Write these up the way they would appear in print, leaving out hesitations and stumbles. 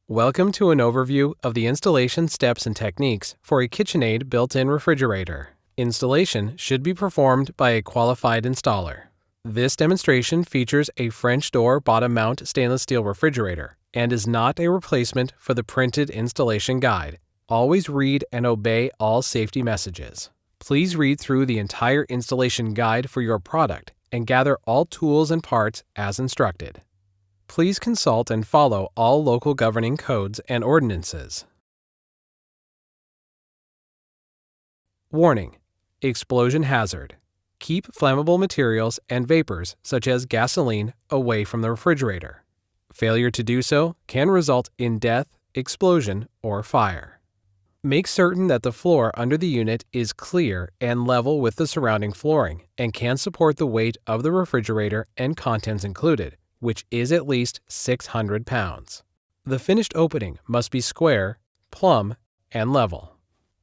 Welcome to an overview of the installation steps and techniques for a KitchenAid built-in refrigerator. Installation should be performed by a qualified installer. This demonstration features a French door bottom mount stainless steel refrigerator and is not a replacement for the printed installation guide. Always read and obey all safety messages. Please read through the entire installation guide for your product and gather all tools and parts as instructed. Please consult and follow all local governing codes and ordinances. Warning: explosion hazard. Keep flammable materials and vapors such as gasoline away from the refrigerator. Failure to do so can result in death, explosion, or fire. Make certain that the floor under the unit is clear and level with the surrounding flooring and can support the weight of the refrigerator and contents included, which is at least 600 pounds. The finished opening must be square, plumb, and level.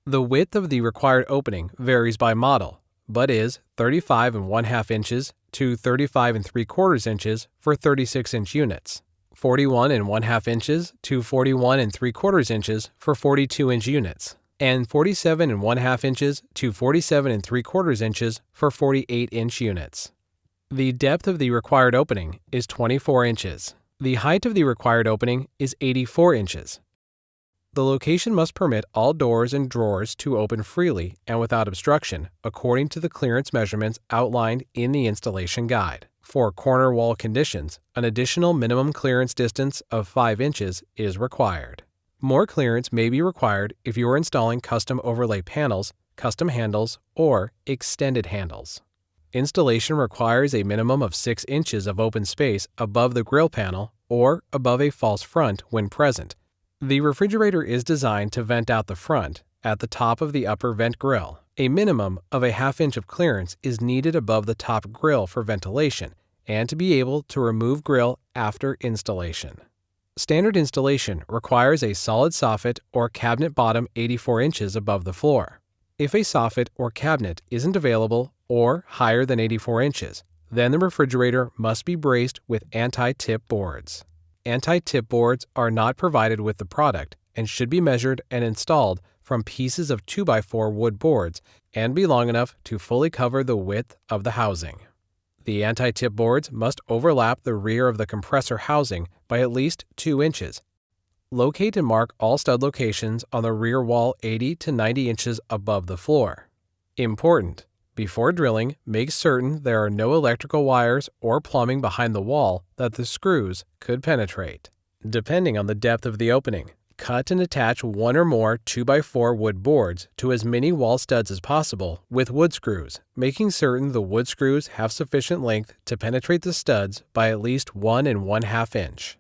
The width of the required opening varies by model, but is 35 1/2 inches to 35 3/4 inches for 36-inch units, 41 1/2 inches to 41 3/4 inches for 42-inch units, and 47 1/2 inches to 47 3/4 inches for 48-inch units. The depth of the required opening is 24 inches. The height of the required opening is 84 inches. The location must permit all doors and drawers to open freely and without obstruction according to the clearance measurements outlined in the installation guide. For corner wall conditions, an additional minimum clearance distance of 5 inches is required. More clearance may be required if you are installing custom overlay panels, custom handles, or extended handles. Installation requires a minimum of 6 inches of open space above the grill panel or above a false front when present. The refrigerator is designed to vent out the front at the top of the upper vent grill. A minimum of a 1/2 inch of clearance is needed above the top grill for ventilation and to be able to remove grill after installation. Standard installation requires a solid soffit or cabinet bottom 84 inches above the floor. If a soffit or cabinet isn't available or higher than 84 inches, then the refrigerator must be braced with anti-tip boards. Anti-tip boards are not provided with the product and should be measured and installed from pieces of 2x4 wood boards and be long enough to fully cover the width of the housing. The anti-tip boards must overlap the rear of the compressor housing by at least 2 inches. Locate and mark all stud locations on the rear wall 80 to 90 inches above the floor. Important: before drilling, make certain there are no electrical wires or plumbing behind the wall that the screws could penetrate. Depending on the depth of the opening, cut and attach one or more 2x4 wood boards to as many wall studs as possible with wood screws, making certain the wood screws have sufficient length to penetrate the studs by at least 1 1/2 inch.